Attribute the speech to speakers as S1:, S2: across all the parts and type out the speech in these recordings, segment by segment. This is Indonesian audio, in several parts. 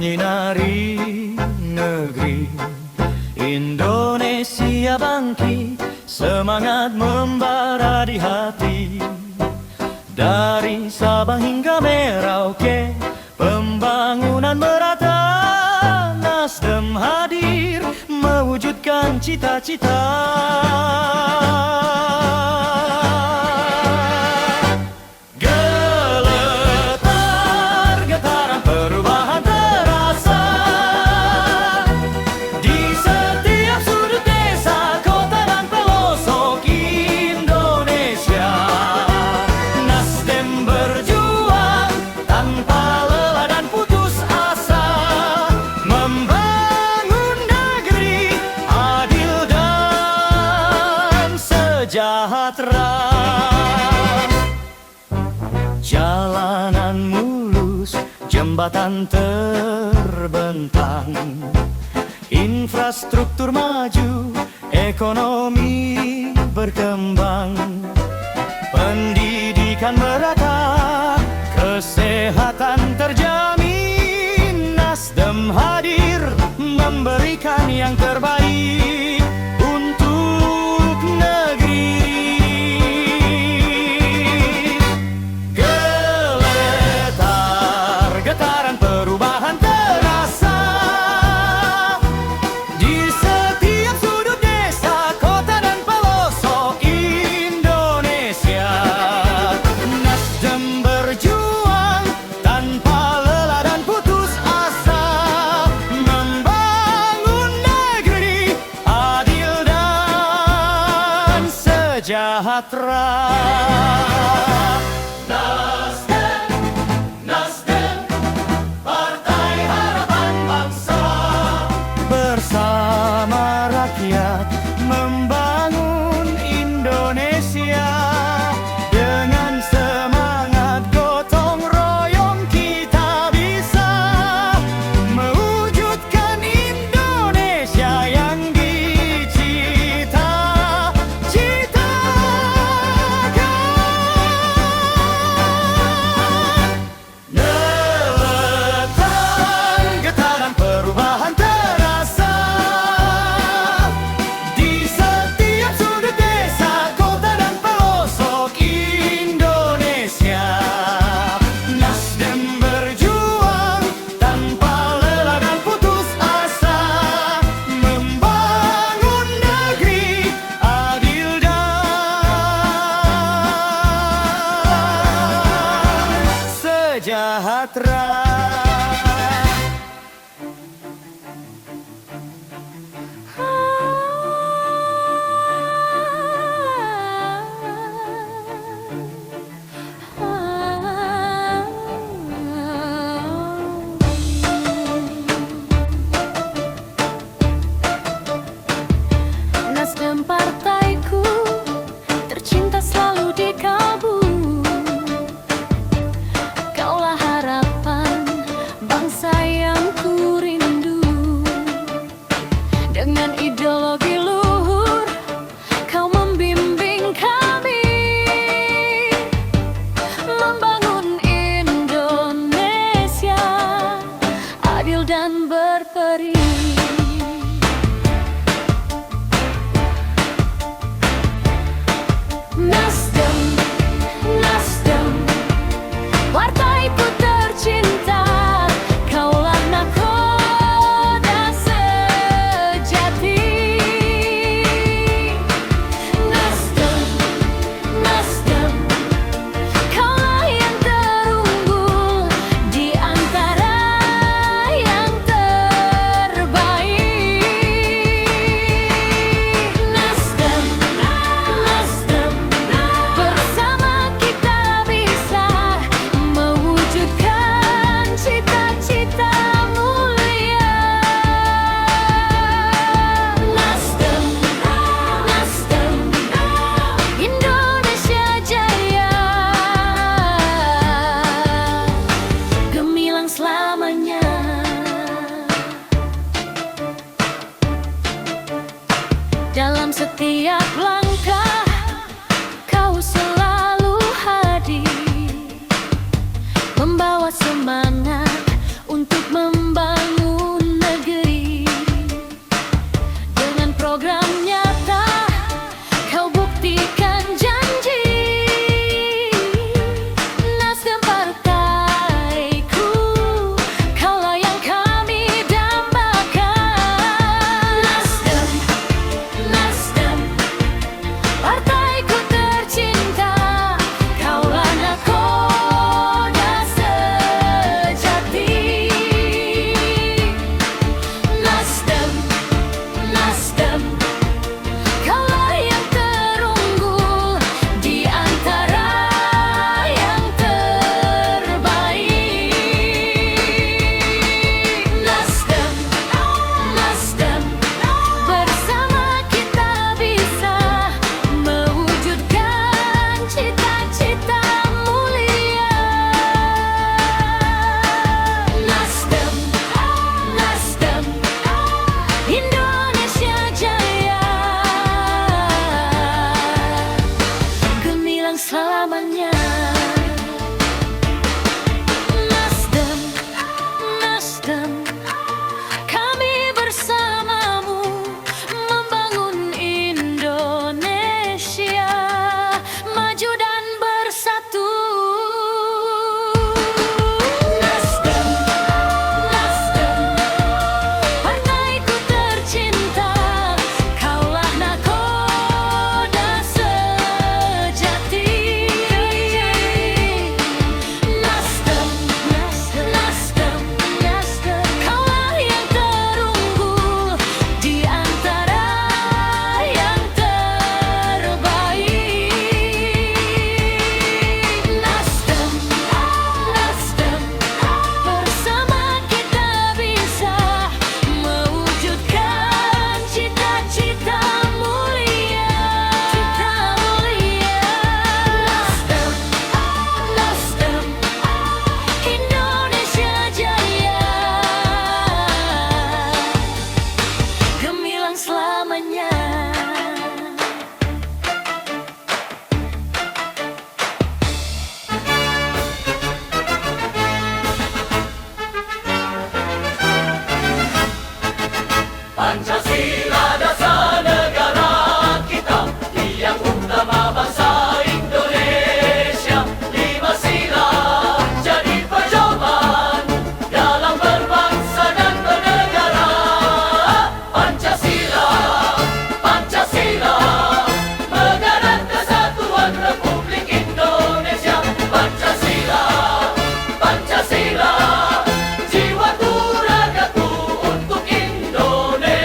S1: menyinari negeri Indonesia bangkit, semangat membara di hati. Dari Sabang hingga Merauke, pembangunan merata, Nasdem hadir mewujudkan cita-cita. Sejahtera, jalanan mulus, jembatan terbentang, infrastruktur maju, ekonomi berkembang, pendidikan merata, kesehatan terjamin. Nasdem hadir memberikan yang terbaik untuk negeri. Getaran perubahan terasa di setiap sudut desa, kota dan pelosok Indonesia. Nasdem berjuang tanpa lelah dan putus asa, membangun negeri adil dan sejahtera. Bersama rakyat membangun Indonesia, dengan semangat gotong royong kita bisa mewujudkan Indonesia yang dicita-citakan. Neletan getaran perubahan sejahtera.
S2: Nasdem partaiku tercinta selalu di kalbu. Kaulah harapan bangsa yang ku rindu. Dengan ideologi luhur kau membimbing kami membangun Indonesia adil dan berperi. Nasdem, Nasdem, partaiku tercinta, kaulah nakoda sejati. Nasdem, Nasdem, kaulah yang terunggul di antara yang terbaik. Nasdem, Nasdem, bersama kita bisa mewujudkan cita-cita mulia. Nasdem, Nasdem, Indonesia jaya, gemilang selamanya. Dalam setiap langkah kau selalu hadir, membawa semangat untuk membangun Indonesia Jaya, gemilang selamanya. Nasdem, Nasdem, kami bersamamu membangun Indonesia maju dan bersatu. Nasdem, Nasdem, partaiku tercinta, kaulah nakoda sejati. Nasdem, Nasdem, Nasdem, kaulah yang terunggul di antara yang terbaik. Nasdem, Nasdem, bersama kita bisa mewujudkan cita-cita mulia. Nasdem, Nasdem, Indonesia Jaya, gemilang selamanya.
S1: Pancasila dasar negara kita, tiang utama bangsa Indonesia. 5 sila jadi pedoman dalam berbangsa dan bernegara. Pancasila, Pancasila, negara kesatuan Republik Indonesia. Pancasila, Pancasila, jiwaku ragaku untuk Indonesia.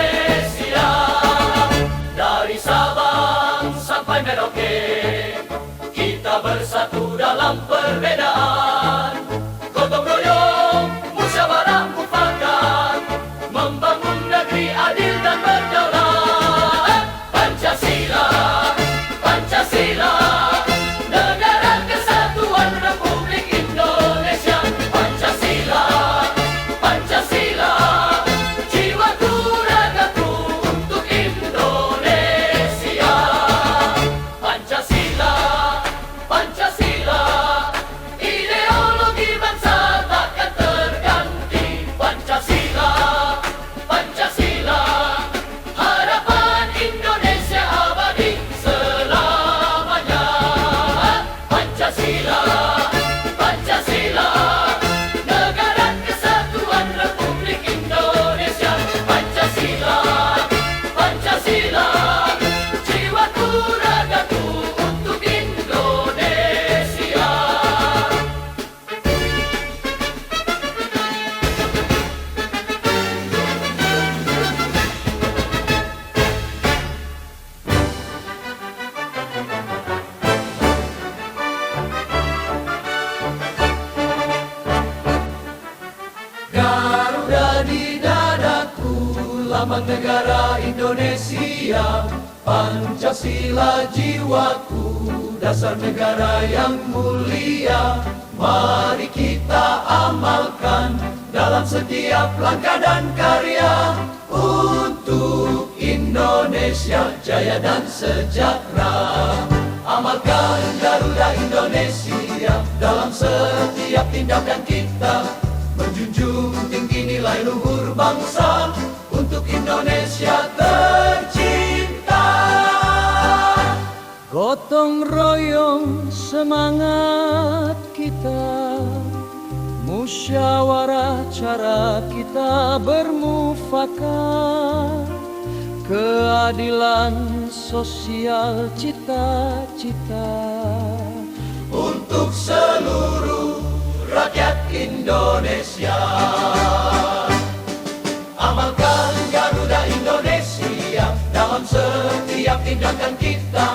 S1: Dari Sabang sampai Merauke, kita bersatu dalam perbedaan. Gotong royong, musyawarah mufakat, membangun negeri adil dan berdaulat. Pancasila, Pancasila, negara kesatuan Republik Indonesia. Pancasila, Pancasila, jiwaku ragaku untuk Indonesia. Pancasila, Pancasila, ideologi bangsa takkan terganti. Pancasila, Pancasila, harapan Indonesia abadi selamanya. Pancasila, Pancasila, negara kesatuan Republik Indonesia. Pancasila, Pancasila, jiwaku ragaku untuk Indonesia. Garuda di dadaku, lambang negara Indonesia. Pancasila jiwaku, dasar negara yang mulia. Mari kita amalkan dalam setiap langkah dan karya untuk Indonesia jaya dan sejahtera. Amalkan Garuda Indonesia dalam setiap tindakan kita, menjunjung tinggi nilai luhur bangsa untuk Indonesia tercinta. Gotong royong semangat kita, musyawarah cara kita bermufakat, keadilan sosial cita-cita untuk seluruh rakyat Indonesia. Amalkan Garuda Indonesia dalam setiap tindakan kita,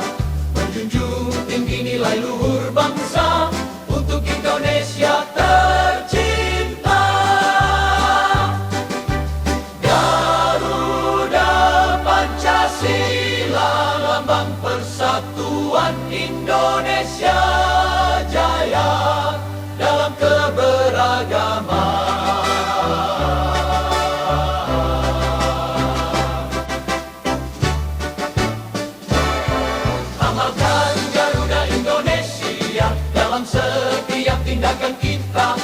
S1: menjunjung tinggi nilai luhur bangsa untuk Indonesia tercinta. Garuda Pancasila, lambang persatuan Indonesia jaya dalam keberagaman.
S3: tindakan kita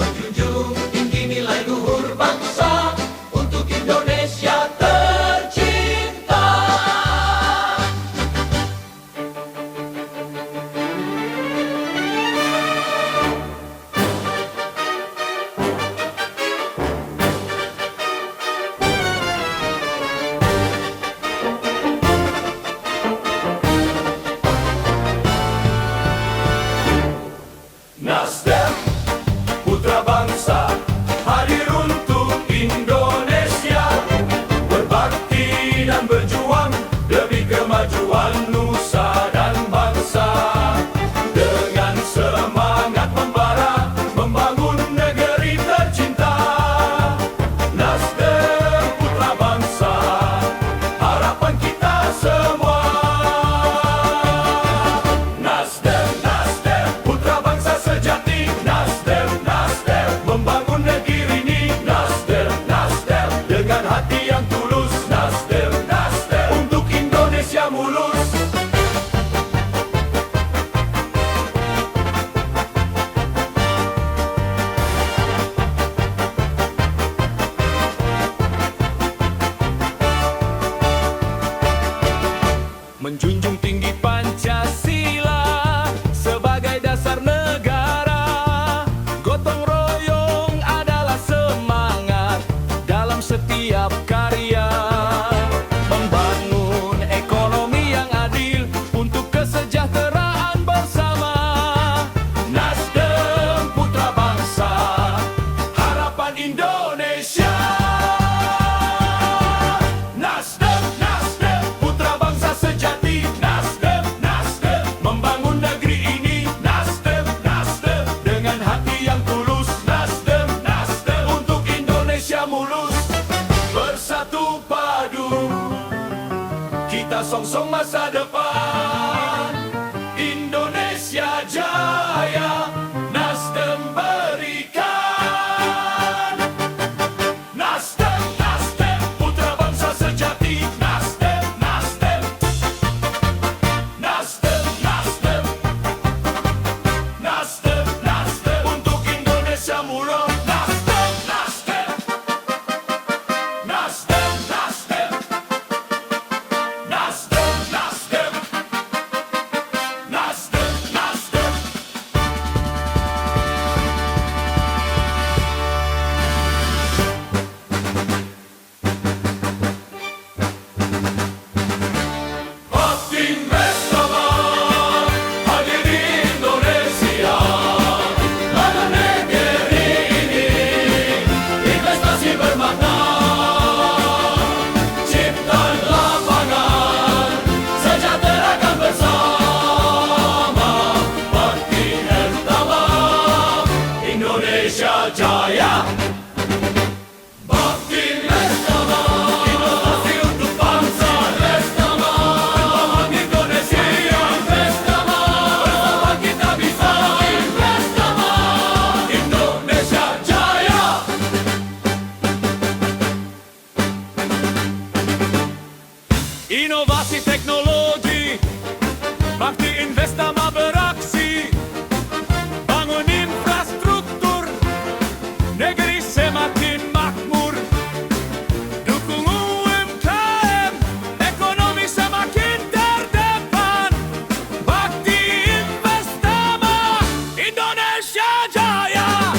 S3: menjunjung tinggi nilai luhur bangsa untuk Indonesia tercinta. Nasdem, putra bangsa, hadir untuk Indonesia, berbakti dan berjuang demi kemajuan nusa dan bangsa. Dengan semangat membara, membangun negeri tercinta. Nasdem, putra bangsa, harapan kita semua. Nasdem, Nasdem, putra bangsa sejati. Nasdem, Nasdem, membangun negeri ini. Nasdem, Nasdem, dengan hati yang tulus. Nasdem, Nasdem, untuk Indonesia mulus. Menjunjung tinggi Pancasila sebagai dasar negara. Gotong royong adalah semangat dalam setiap karya. Membangun ekonomi yang adil untuk kesejahteraan bersama. Nasdem, putra bangsa, harapan Indonesia. Nasdem, Nasdem, putra bangsa sejati. Nasdem, Nasdem, membangun negeri ini. Nasdem, Nasdem, dengan hati yang tulus. Nasdem, Nasdem, untuk Indonesia mulus. Bersatu padu, kita songsong masa depan. Indonesia jaya, Nasdem berikan. Nasdem, Nasdem, putra bangsa sejati. Nasdem, Nasdem, Nasdem, Nasdem, Nasdem, Nasdem, untuk Indonesia mulus. Nasdem, Nasdem, Nasdem, Nasdem, Nasdem, Nasdem, Nasdem, Nasdem. Bakti bersama hadir di Indonesia, mana negeri ini investasi bermakna, ciptaan lapangan, sejahterakan bersama. Bakti bersama Indonesia jaya. Bakti bersama inovasi untuk bangsa. Bersama membangun Indonesia. Bersama bersama kita bisa. Bersama Indonesia jaya. Inovasi teknologi, bakti Investama beraksi, bangun infrastruktur, negeri semakin makmur. Dukung UMKM, ekonomi semakin terdepan. Bakti Investama, Indonesia jaya.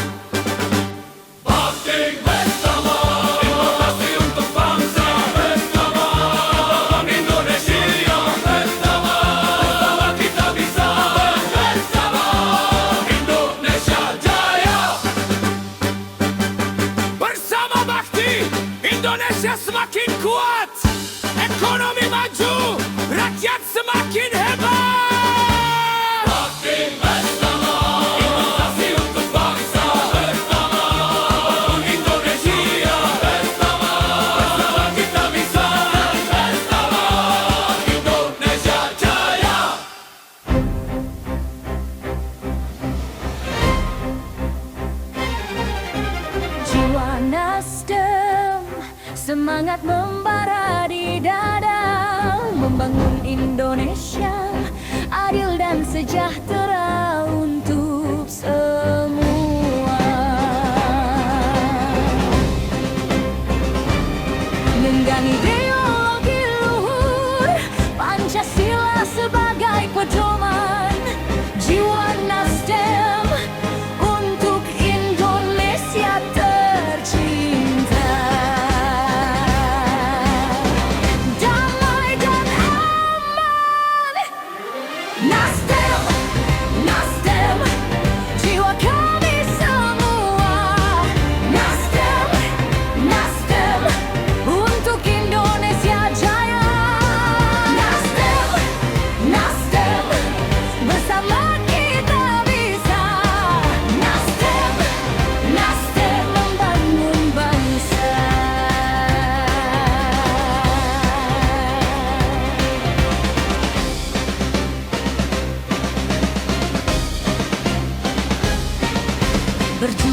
S3: Bakti bersama, inovasi untuk bangsa. Bersama membangun Indonesia. Bersama bersama kita bisa. Bersama Indonesia jaya. Bersama bakti, Indonesia semakin kuat, ekonomi maju, rakyat semakin hebat. Bakti bersama, inovasi untuk bangsa. Bersama membangun Indonesia. Bersama bersama kita bisa. Bersama Indonesia jaya.
S2: Jiwa Nasdem, semangat membara di dada, membangun Indonesia adil dan sejahtera untuk semua.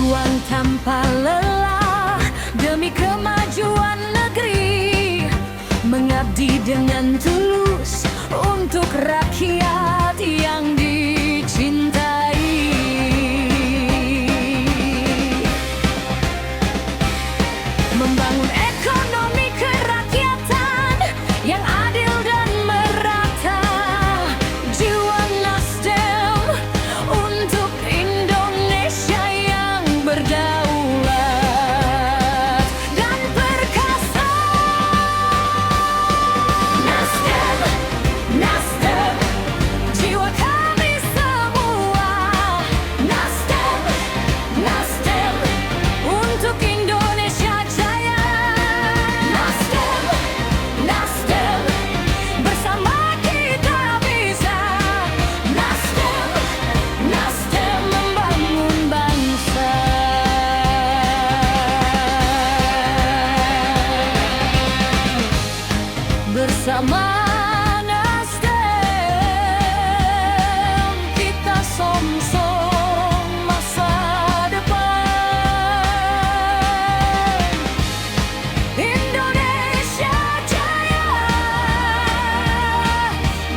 S2: berjuang tanpa lelah demi kemajuan negeri, mengabdi dengan tulus untuk rakyat yang dicintai. Membangun ekonomi kerakyatan yang adil dan merata, jiwa Nasdem untuk Indonesia yang berdaulat dan perkasa. Nasdem, Nasdem, jiwa kami semua. Nasdem, Nasdem, untuk Indonesia jaya. Nasdem, Nasdem, bersama kita bisa. Nasdem, Nasdem, membangun bangsa. Bersama Nasdem kita songsong masa depan. Indonesia jaya,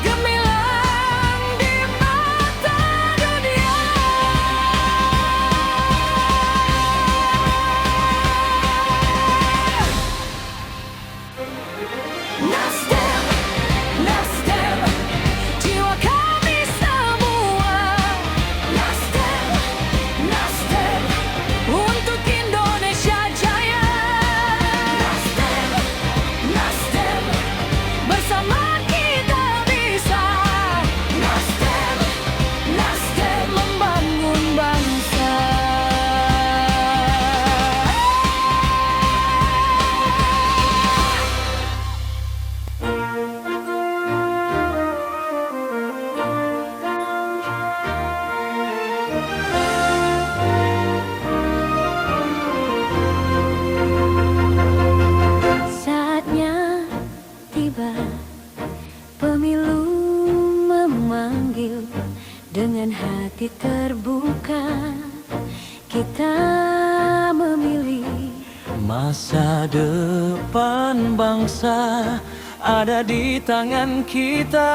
S2: gemilang di mata dunia. Nasdem, Nasdem, jiwa kami semua. Nasdem, Nasdem, untuk Indonesia jaya. Nasdem, Nasdem, bersama kita bisa. Nasdem, Nasdem, membangun bangsa. Saatnya tiba, pemilu memanggil. Dengan hati terbuka kita memilih.
S1: Masa depan bangsa ada di tangan kita.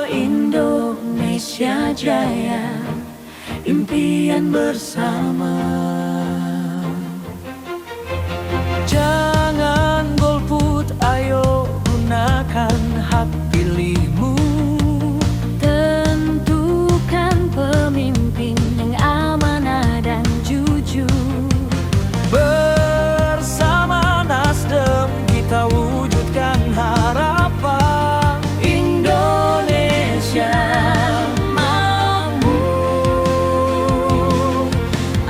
S2: Indonesia jaya,
S1: Impian bersama. Jangan golput, ayo gunakan hak pilihmu.
S2: tentukan pemimpin yang amanah dan jujur.
S1: Bersama Nasdem kita wujudkan harapan. Indonesia makmur,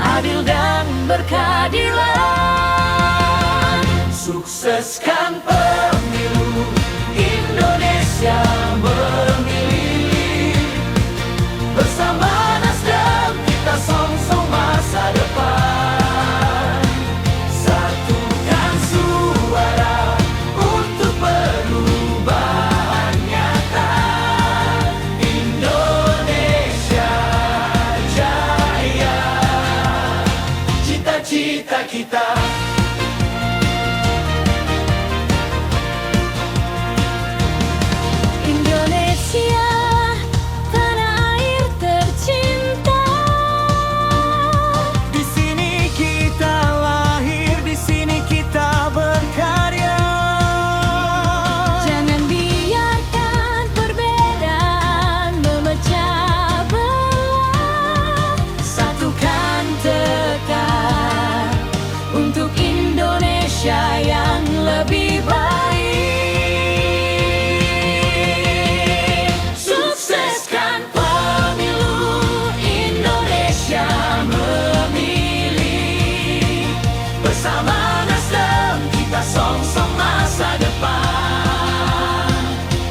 S1: adil dan berkeadilan. Sukseskan pemilu, Indonesia memilih. Bersama Nasdem kita songsong masa depan. Satukan suara untuk perubahan nyata. Indonesia jaya, cita-cita kita.
S2: Indonesia, tanah air tercinta.
S1: Di sini kita lahir, di sini kita berkarya.
S2: Jangan biarkan perbedaan memecah belah. Satukan tekad untuk Indonesia yang lebih baik. Sukseskan pemilu, Indonesia memilih. Bersama Nasdem kita songsong masa depan.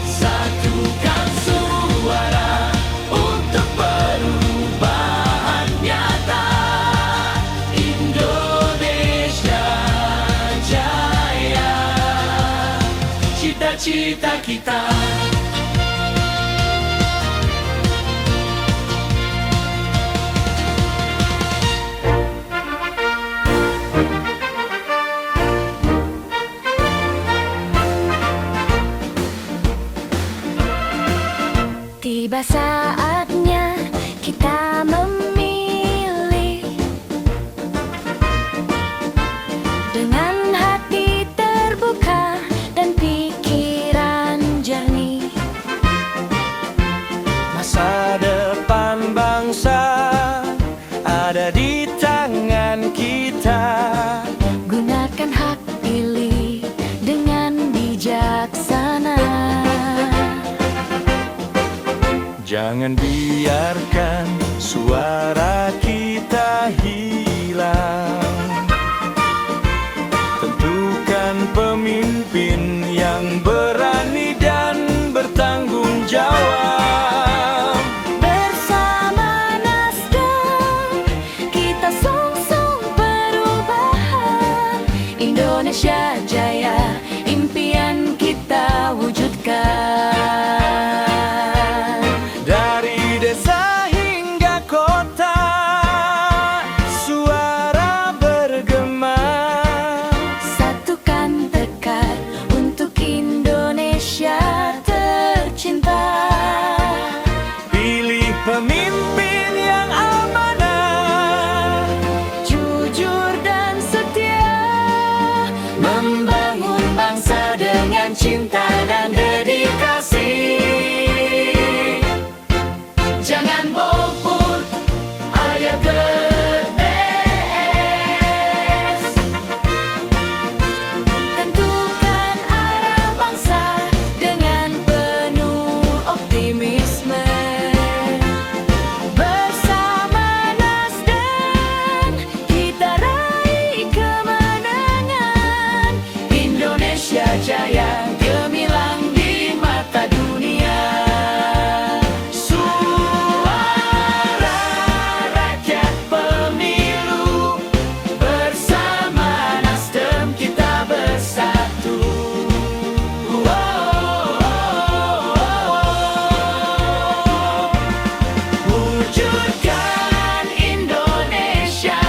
S2: Satukan suara untuk perubahan nyata. Indonesia jaya, cita-cita kita.
S4: Tiba saatnya kita memilih dengan hati terbuka dan pikiran jernih.
S1: Masa depan bangsa ada di tangan kita.
S4: Gunakan hak pilih dengan bijaksana.
S1: Jangan biarkan suara kita hilang. Tentukan pemimpin yang berani dan bertanggung jawab.
S4: Bersama Nasdem kita song-song perubahan. Indonesia Jaya, impian kita wujudkan.
S1: Dari desa hingga kota, suara bergema.
S4: Satukan tekad untuk Indonesia tercinta.
S1: Pilih pemimpin yang amanah,
S4: Jujur dan setia,
S2: Membangun bangsa dengan cinta dan dedikasi. Jangan golput alias GDS.
S4: tentukan arah bangsa dengan penuh optimisme. Bersama Nasdem kita raih kemenangan.
S2: Indonesia Jaya, gemilang di mata dunia. Suara rakyat pemilu, bersama Nasdem kita bersatu. Wujudkan Indonesia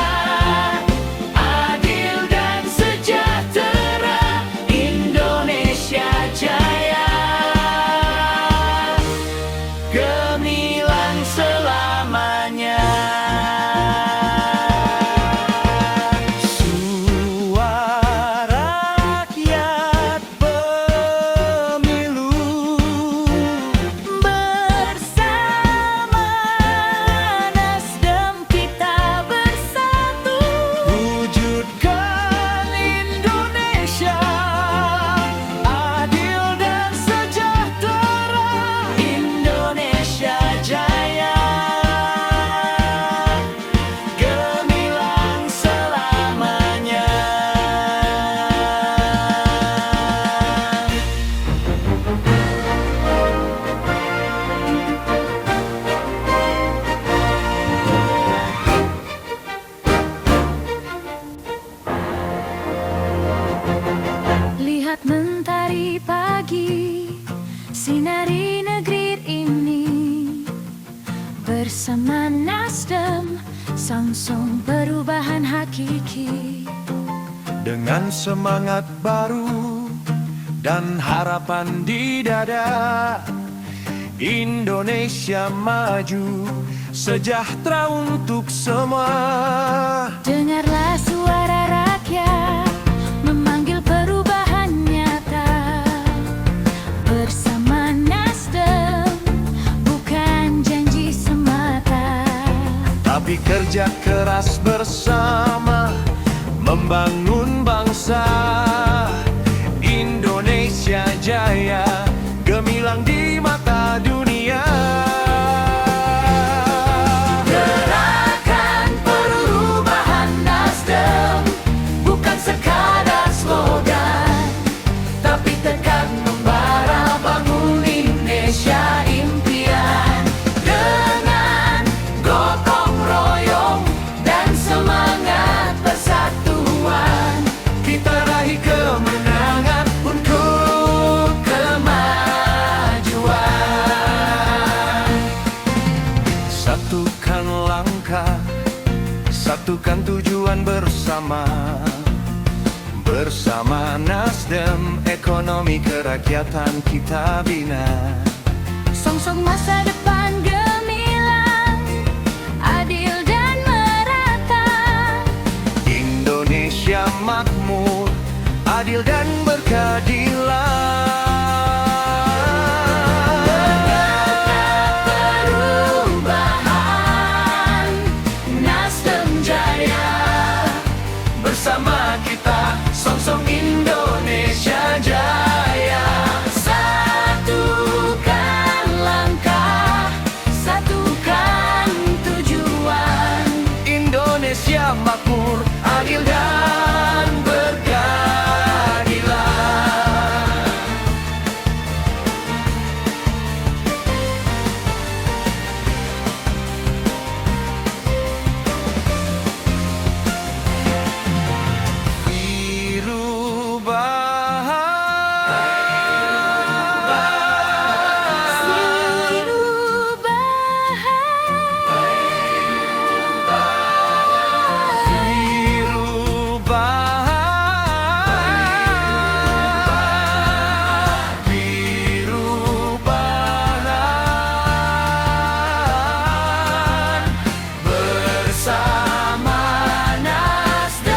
S2: adil dan sejahtera. Indonesia Jaya, gemilang selamanya.
S1: suara rakyat pemilu.
S4: Bersama Nasdem kita bersatu.
S1: Wujudkan Indonesia adil dan sejahtera.
S2: Indonesia Jaya, gemilang selamanya.
S4: Lihat mentari pagi, sinari negeri ini. Bersama Nasdem, song-song perubahan hakiki.
S1: Dengan semangat baru dan harapan di dada, Indonesia maju, sejahtera untuk semua.
S4: Dengarlah suara rakyat memanggil perubahan nyata. Bersama Nasdem bukan janji semata.
S1: Tapi kerja keras bersama membangun bangsa. Indonesia Jaya, gemilang di mata dunia.
S2: Gerakan perubahan Nasdem bukan sekadar slogan, tapi tekad membara bangun Indonesia impian. Dengan gotong royong dan semangat persatuan, kita raih kemenangan untuk kemajuan.
S1: Satukan langkah, satukan tujuan bersama. Bersama Nasdem, ekonomi kerakyatan kita bina.
S4: Song-song masa depan
S1: Indonesia makmur, adil dan
S2: Perubahan Nasdem Jaya.
S1: Bersama kita song-song Indonesia Jaya.
S2: Satukan langkah, satukan tujuan.
S1: Indonesia makmur, adil dan berkeadilan. Biru perubahan bersama Nasdem,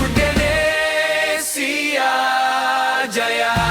S1: Indonesia Jaya.